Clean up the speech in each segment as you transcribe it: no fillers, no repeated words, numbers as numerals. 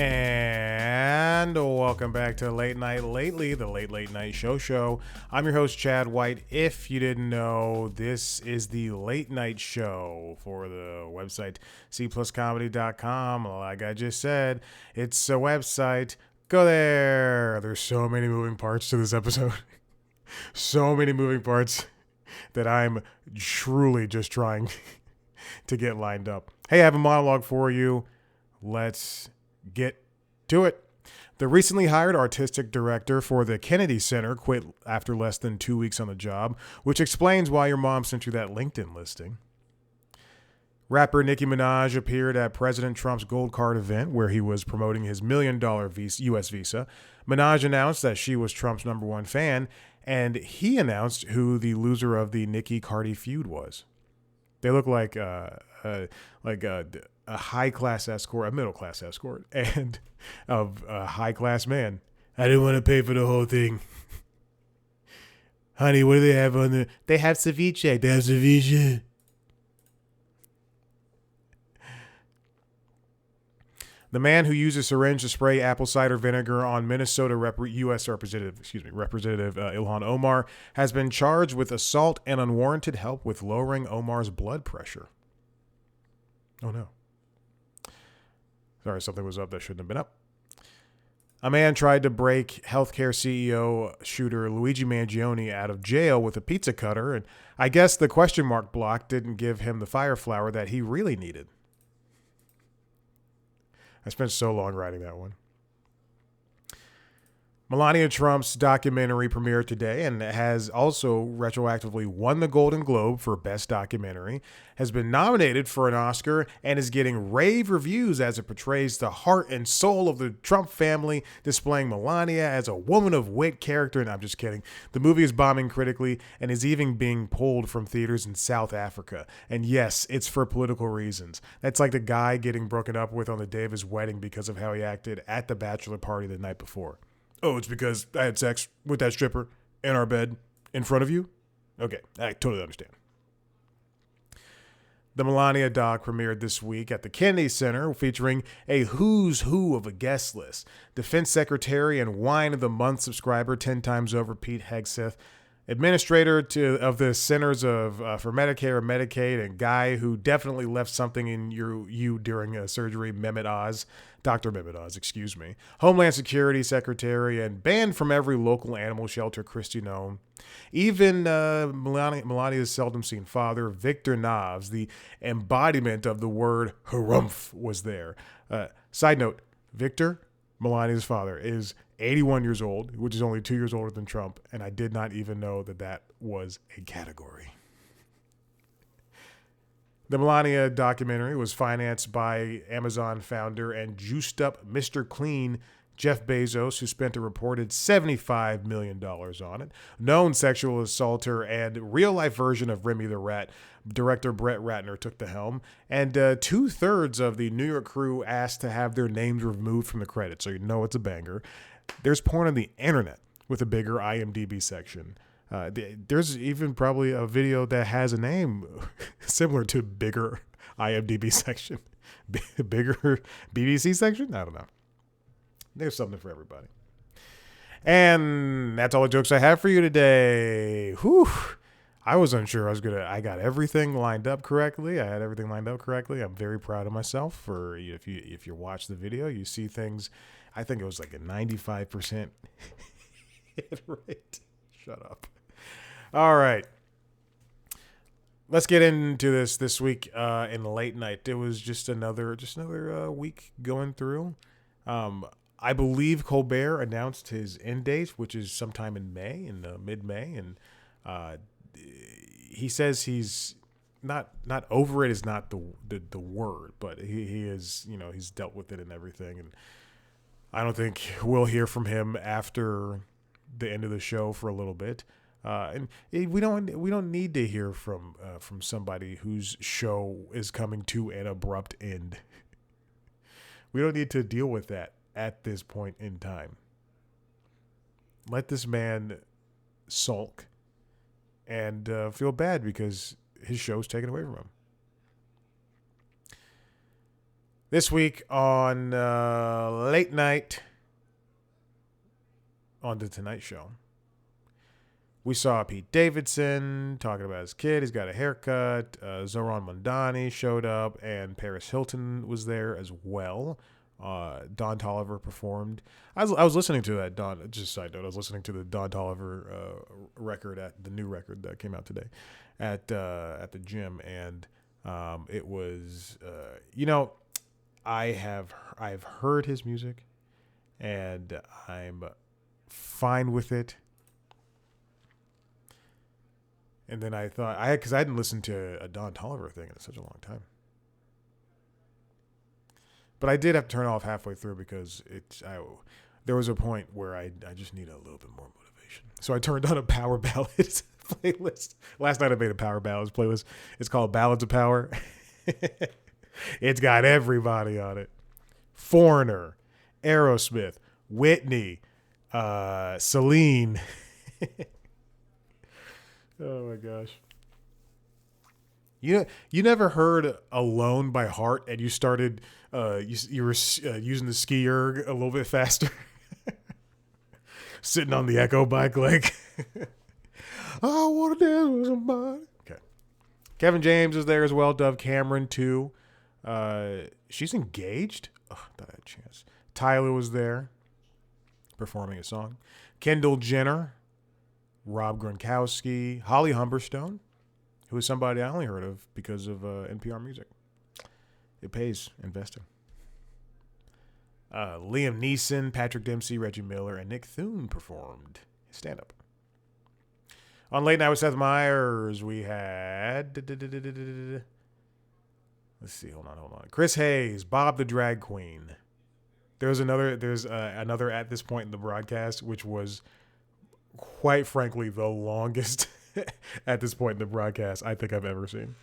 And welcome back to Late Night Lately, the Late Night Show. I'm your host, Chad White. If you didn't know, this is the late night show for the website cpluscomedy.com. Like I just said, it's a website. Go there. There's so many moving parts to this episode. So many moving parts that I'm truly just trying to get lined up. Hey, I have a monologue for you. Let's get to it. The recently hired artistic director for the Kennedy Center quit after less than 2 weeks on the job, which explains why your mom sent you that LinkedIn listing. Rapper Nicki Minaj appeared at President Trump's Gold Card event where he was promoting his $1 million U.S. visa. Minaj announced that she was Trump's #1 fan, and he announced who the loser of the Nicki-Cardi feud was. They look like a high-class escort, a middle-class escort, and of a high-class man. I didn't want to pay for the whole thing. Honey, what do they have on the... They have ceviche. They have ceviche. The man who used a syringe to spray apple cider vinegar on Minnesota U.S. Representative Ilhan Omar has been charged with assault and unwarranted help with lowering Omar's blood pressure. Oh, no. Sorry, something was up that shouldn't have been up. A man tried to break healthcare CEO shooter Luigi Mangione out of jail with a pizza cutter, and I guess the question mark block didn't give him the fire flower that he really needed. I spent so long writing that one. Melania Trump's documentary premiered today and has also retroactively won the Golden Globe for Best Documentary, has been nominated for an Oscar, and is getting rave reviews as it portrays the heart and soul of the Trump family, displaying Melania as a woman of wit character. And I'm just kidding. The movie is bombing critically and is even being pulled from theaters in South Africa. And yes, it's for political reasons. That's like the guy getting broken up with on the day of his wedding because of how he acted at the bachelor party the night before. Oh, it's because I had sex with that stripper in our bed in front of you? Okay, I totally understand. The Melania doc premiered this week at the Kennedy Center, featuring a who's who of a guest list. Defense Secretary and Wine of the Month subscriber 10 times over, Pete Hegseth. Administrator of the Centers for Medicare and Medicaid, and guy who definitely left something in you during a surgery, Dr. Mehmet Oz, excuse me. Homeland Security Secretary, and banned from every local animal shelter, Kristi Noem. Even Melania's seldom seen father, Victor Navs, the embodiment of the word harumph, was there. Side note, Victor, Melania's father, is 81 years old, which is only 2 years older than Trump, and I did not even know that was a category. The Melania documentary was financed by Amazon founder and juiced up Mr. Clean Jeff Bezos, who spent a reported $75 million on it. Known sexual assaulter and real-life version of Remy the Rat, director Brett Ratner took the helm, and 2/3 of the New York crew asked to have their names removed from the credits, so you know it's a banger. There's porn on the internet with a bigger IMDb section. There's even probably a video that has a name similar to bigger IMDb section. Bigger BBC section? I don't know. There's something for everybody. And that's all the jokes I have for you today. Whew. I was unsure I got everything lined up correctly. I had everything lined up correctly. I'm very proud of myself for if you watch the video, you see things. I think it was like a 95% hit rate. Shut up. All right. Let's get into this week in the late night. It was just another week going through. I believe Colbert announced his end date, which is sometime in May, mid-May, and he says he's not over it is not the word, but he is, he's dealt with it and everything, and I don't think we'll hear from him after the end of the show for a little bit. And we don't need to hear from somebody whose show is coming to an abrupt end. We don't need to deal with that at this point in time. Let this man sulk and feel bad because his show's taken away from him. This week on Late Night on The Tonight Show, we saw Pete Davidson talking about his kid. He's got a haircut. Zoran Mondani showed up, and Paris Hilton was there as well. Don Toliver performed. I was listening to that Don. Just a side note, I was listening to the Don Toliver record at the new record that came out today at the gym, and it was I've heard his music, and I'm fine with it. And then I thought, because I hadn't listened to a Don Toliver thing in such a long time. But I did have to turn it off halfway through because there was a point where I just need a little bit more motivation. So I turned on a power ballads playlist. Last night I made a power ballads playlist. It's called Ballads of Power. It's got everybody on it. Foreigner, Aerosmith, Whitney, Celine. Oh my gosh. You never heard Alone by Heart and you started you were using the ski erg a little bit faster? Sitting on the Echo bike like I want to dance with somebody. Okay. Kevin James is there as well. Dove Cameron too. She's engaged? Oh, I thought I had a chance. Tyler was there performing a song. Kendall Jenner. Rob Gronkowski, Holly Humberstone, who is somebody I only heard of because of NPR Music. It pays investing. Liam Neeson, Patrick Dempsey, Reggie Miller, and Nick Thune performed stand-up. On Late Night with Seth Meyers, we had... Let's see, hold on. Chris Hayes, Bob the Drag Queen. There's another at this point in the broadcast, which was... quite frankly, the longest at this point in the broadcast I think I've ever seen.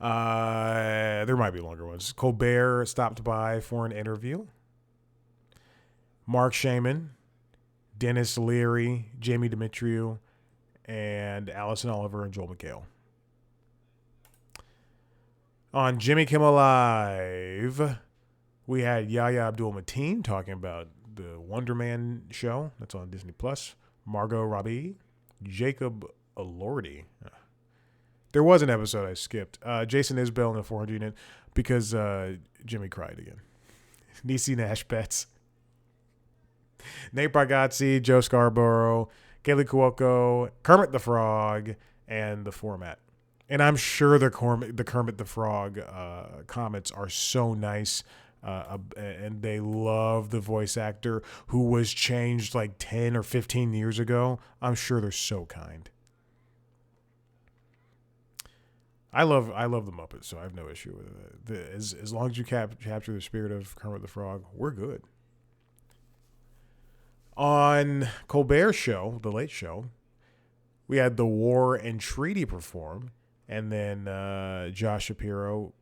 There might be longer ones. Colbert stopped by for an interview. Mark Shaman, Dennis Leary, Jamie Demetriou, and Allison Oliver and Joel McHale. On Jimmy Kimmel Live, we had Yahya Abdul-Mateen talking about the Wonder Man show that's on Disney Plus. Margot Robbie, Jacob Elordi. There was an episode I skipped. Jason Isbell in the 400 unit because Jimmy cried again. Niecy Nash Betts, Nate Bargatze, Joe Scarborough, Kaylee Cuoco, Kermit the Frog, and the Format. And I'm sure the Kermit the Frog comments are so nice. And they love the voice actor who was changed like 10 or 15 years ago. I'm sure they're so kind. I love the Muppets, so I have no issue with it. As long as you capture the spirit of Kermit the Frog, we're good. On Colbert's show, The Late Show, we had The War and Treaty perform, and then Josh Shapiro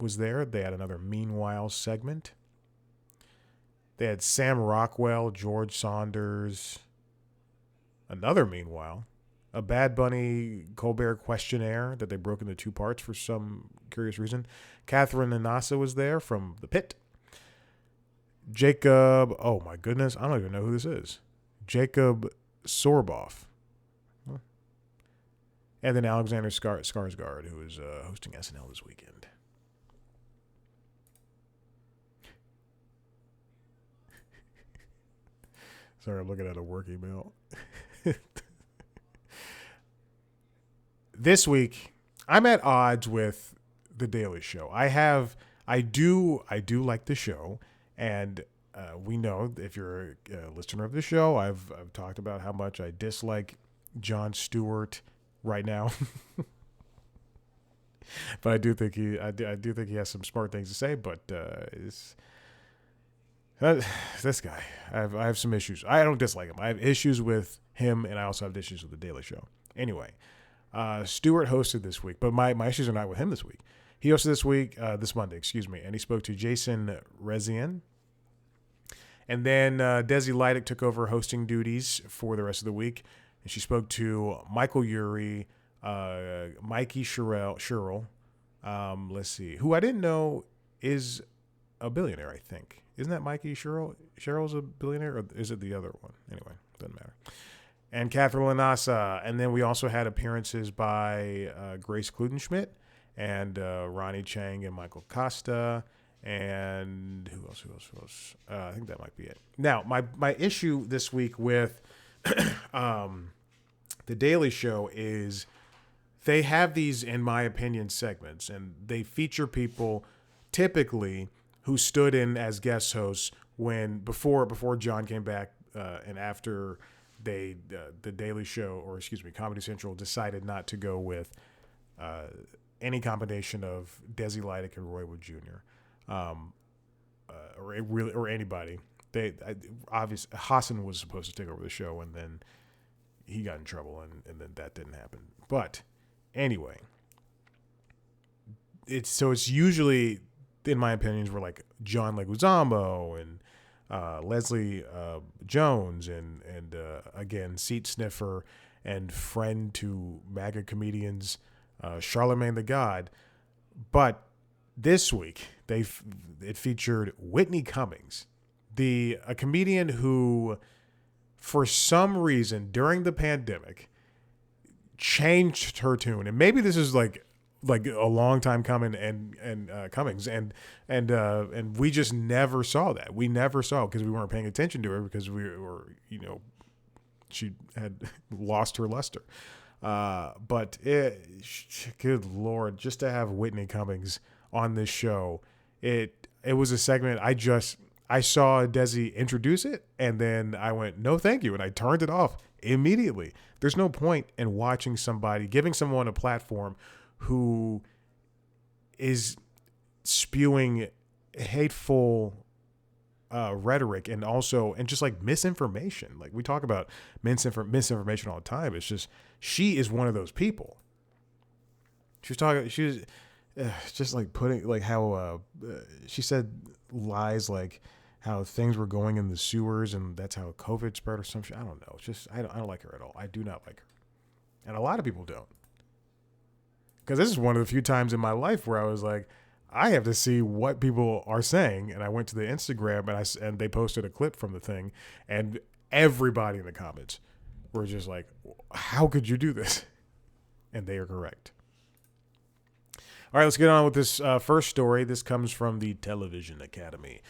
was there. They had another Meanwhile segment. They had Sam Rockwell, George Saunders, another Meanwhile, a Bad Bunny Colbert questionnaire that they broke into two parts for some curious reason. Catherine Anasa was there from The Pit. Jacob, oh my goodness, I don't even know who this is. Jacob Sorboff. And then Alexander Skarsgård, who is hosting SNL this weekend. Sorry, I'm looking at a work email. This week, I'm at odds with The Daily Show. I do like the show, and we know if you're a listener of the show, I've talked about how much I dislike Jon Stewart right now. But I do think he has some smart things to say. But this guy, I have some issues. I don't dislike him. I have issues with him, and I also have issues with The Daily Show. Anyway, Stewart hosted this week, but my issues are not with him this week. He hosted this Monday, and he spoke to Jason Rezaian. And then Desi Leidick took over hosting duties for the rest of the week, and she spoke to Michael Urie, Mikey Sherrill, let's see, who I didn't know is a billionaire, I think. Isn't that Mikey Sherrill? Sherrill's a billionaire, or is it the other one? Anyway, doesn't matter. And Catherine Lanasa. And then we also had appearances by Grace Kludenschmidt and Ronnie Chang and Michael Costa. And who else? I think that might be it. Now, my issue this week with The Daily Show is they have these, in my opinion, segments, and they feature people typically who stood in as guest hosts before John came back and after the Daily Show, or excuse me, Comedy Central decided not to go with any combination of Desi Lydic and Roy Wood Jr. Or anybody. Obviously Hassan was supposed to take over the show, and then he got in trouble, and then that didn't happen. But anyway, it's usually, in my opinions, were like John Leguizamo and Leslie Jones and again, seat sniffer and friend to MAGA comedians, Charlemagne the God. But this week it featured Whitney Cummings, a comedian who, for some reason during the pandemic, changed her tune. And maybe this is like a long time coming, and Cummings and we just never saw that. We never saw it because we weren't paying attention to her, because we were, she had lost her luster. But good Lord, just to have Whitney Cummings on this show, it was a segment I saw Desi introduce it, and then I went, no, thank you. And I turned it off immediately. There's no point in watching giving someone a platform who is spewing hateful rhetoric and just like misinformation. Like, we talk about misinformation all the time. It's just, she is one of those people. She was just like putting, like, how she said lies like how things were going in the sewers and that's how COVID spread or some shit. I don't know. It's just, I don't like her at all. I do not like her. And a lot of people don't. Because this is one of the few times in my life where I was like, I have to see what people are saying. And I went to the Instagram and they posted a clip from the thing, and everybody in the comments were just like, how could you do this? And they are correct. All right, let's get on with this first story. This comes from the Television Academy.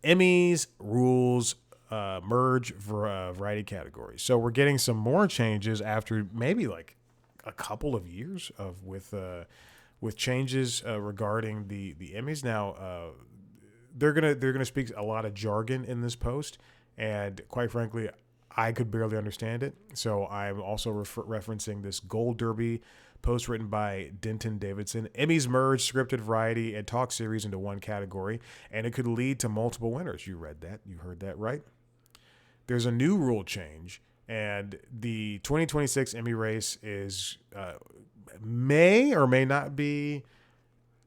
Emmys rules merge variety categories. So we're getting some more changes after maybe like a couple of years with changes regarding the Emmys. Now they're gonna speak a lot of jargon in this post, and quite frankly, I could barely understand it. So I'm also referencing this Gold Derby post written by Denton Davidson. Emmys merge scripted variety and talk series into one category, and it could lead to multiple winners. You read that. You heard that right. There's a new rule change, and the 2026 Emmy race is may or may not be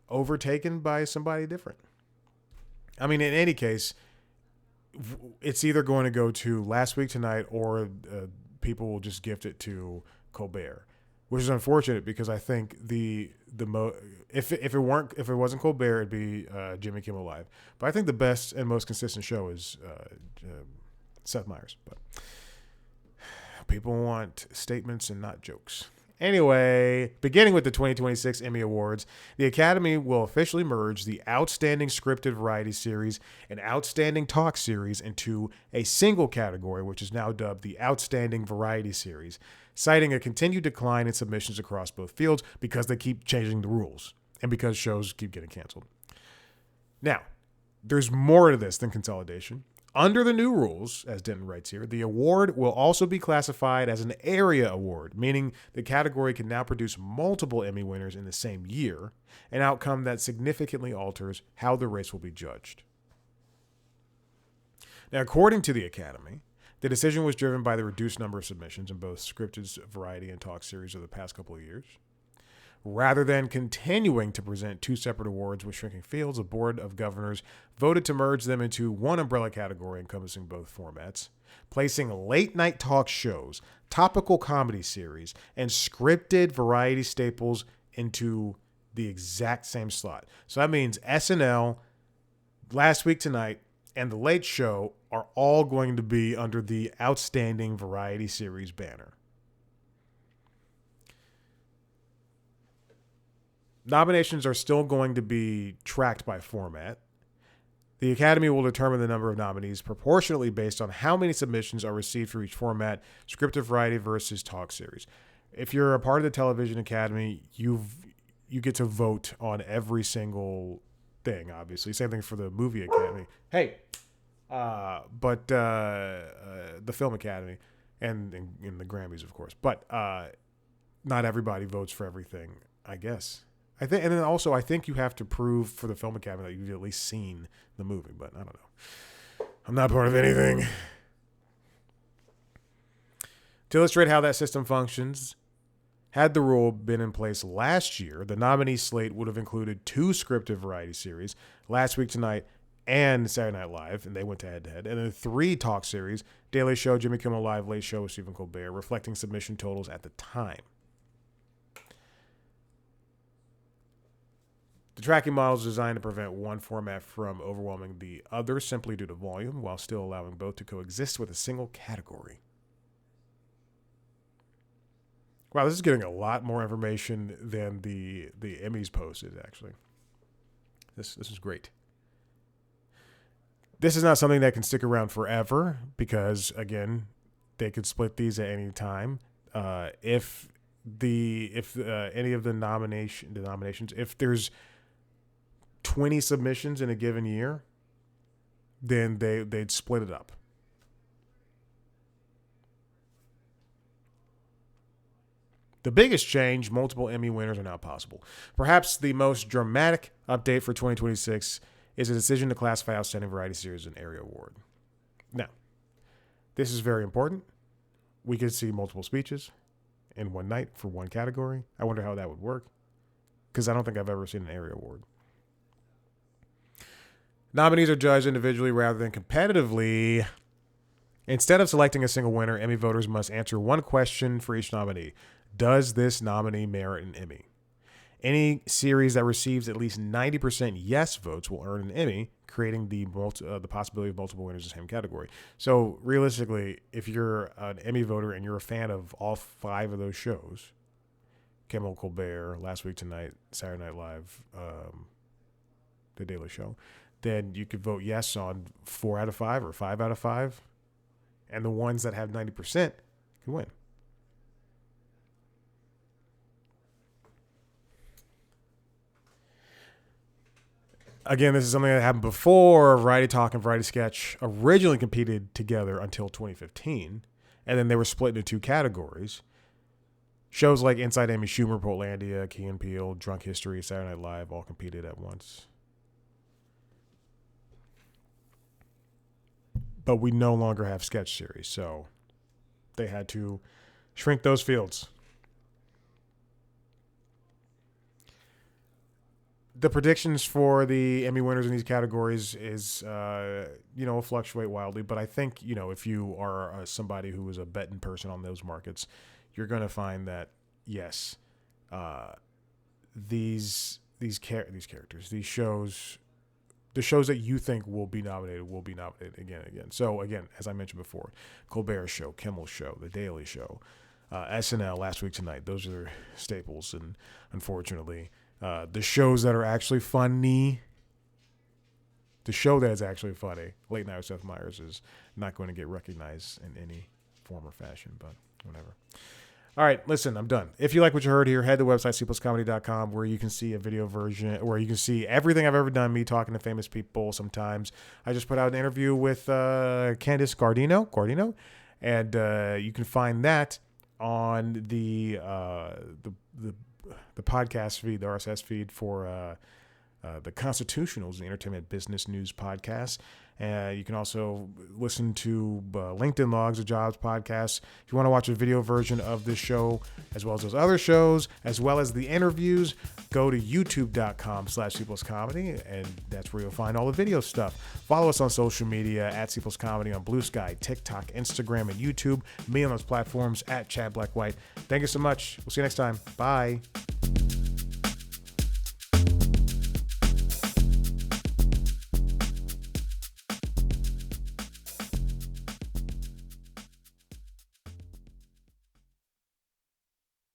overtaken by somebody different. I mean, in any case, it's either going to go to Last Week Tonight, or people will just gift it to Colbert, which is unfortunate because I think if it wasn't Colbert, it'd be Jimmy Kimmel Live. But I think the best and most consistent show is Seth Meyers. But people want statements and not jokes. Anyway, beginning with the 2026 Emmy Awards, the Academy will officially merge the Outstanding Scripted Variety Series and Outstanding Talk Series into a single category, which is now dubbed the Outstanding Variety Series, citing a continued decline in submissions across both fields because they keep changing the rules and because shows keep getting canceled. Now, there's more to this than consolidation. Under the new rules, as Denton writes here, the award will also be classified as an area award, meaning the category can now produce multiple Emmy winners in the same year, an outcome that significantly alters how the race will be judged. Now, according to the Academy, the decision was driven by the reduced number of submissions in both scripted variety and talk series over the past couple of years. Rather than continuing to present two separate awards with shrinking fields, the Board of Governors voted to merge them into one umbrella category encompassing both formats, placing late-night talk shows, topical comedy series, and scripted variety staples into the exact same slot. So that means SNL, Last Week Tonight, and The Late Show are all going to be under the Outstanding Variety Series banner. Nominations are still going to be tracked by format. The Academy will determine the number of nominees proportionately based on how many submissions are received for each format, scripted variety versus talk series. If you're a part of the Television Academy, you get to vote on every single thing, obviously. Same thing for the Movie Academy. But the Film Academy and the Grammys, of course. But not everybody votes for everything, I guess. I think you have to prove for the Film Academy that you've at least seen the movie, but I don't know. I'm not part of anything. To illustrate how that system functions, had the rule been in place last year, the nominee slate would have included 2 scripted variety series, Last Week Tonight and Saturday Night Live, and they went to head-to-head, and then 3 talk series, Daily Show, Jimmy Kimmel Live, Late Show with Stephen Colbert, reflecting submission totals at the time. The tracking model is designed to prevent one format from overwhelming the other simply due to volume, while still allowing both to coexist with a single category. Wow, this is getting a lot more information than the Emmys posted, actually. This is great. This is not something that can stick around forever because, again, they could split these at any time. If any of the nominations, if there's 20 submissions in a given year, then they'd split it up. The biggest change, multiple Emmy winners are now possible. Perhaps the most dramatic update for 2026 is a decision to classify Outstanding Variety Series as an area award. Now, this is very important. We could see multiple speeches in one night for one category. I wonder how that would work, because I don't think I've ever seen an area award. Nominees are judged individually rather than competitively. Instead of selecting a single winner, Emmy voters must answer one question for each nominee. Does this nominee merit an Emmy? Any series that receives at least 90% yes votes will earn an Emmy, creating the possibility of multiple winners in the same category. So realistically, if you're an Emmy voter and you're a fan of all 5 of those shows, Kimmel, Colbert, Last Week Tonight, Saturday Night Live, The Daily Show, then you could vote yes on 4 out of 5 or 5 out of 5. And the ones that have 90% can win. Again, this is something that happened before Variety Talk and Variety Sketch originally competed together until 2015. And then they were split into 2 categories. Shows like Inside Amy Schumer, Portlandia, Key and Peele, Drunk History, Saturday Night Live all competed at once. But we no longer have sketch series, so they had to shrink those fields. The predictions for the Emmy winners in these categories is, will fluctuate wildly. But I think, if you are somebody who is a betting person on those markets, you're going to find that, yes, these characters, these shows, the shows that you think will be nominated again and again. So, again, as I mentioned before, Colbert Show, Kimmel Show, The Daily Show, SNL, Last Week Tonight, those are staples. And unfortunately, the shows that are actually funny, the show that is actually funny, Late Night with Seth Meyers, is not going to get recognized in any form or fashion, but whatever. All right, listen, I'm done. If you like what you heard here, head to the website, cpluscomedy.com, where you can see a video version, where you can see everything I've ever done, me talking to famous people sometimes. I just put out an interview with Candice Guardino, and you can find that on the podcast feed, the RSS feed for the Constitutionals, the Entertainment Business News podcast. You can also listen to LinkedIn Logs, a jobs podcast. If you want to watch a video version of this show, as well as those other shows, as well as the interviews, go to youtube.com/cpluscomedy, and that's where you'll find all the video stuff. Follow us on social media at cpluscomedy on Blue Sky, TikTok, Instagram, and YouTube. Me on those platforms at Chad Black White. Thank you so much. We'll see you next time. Bye.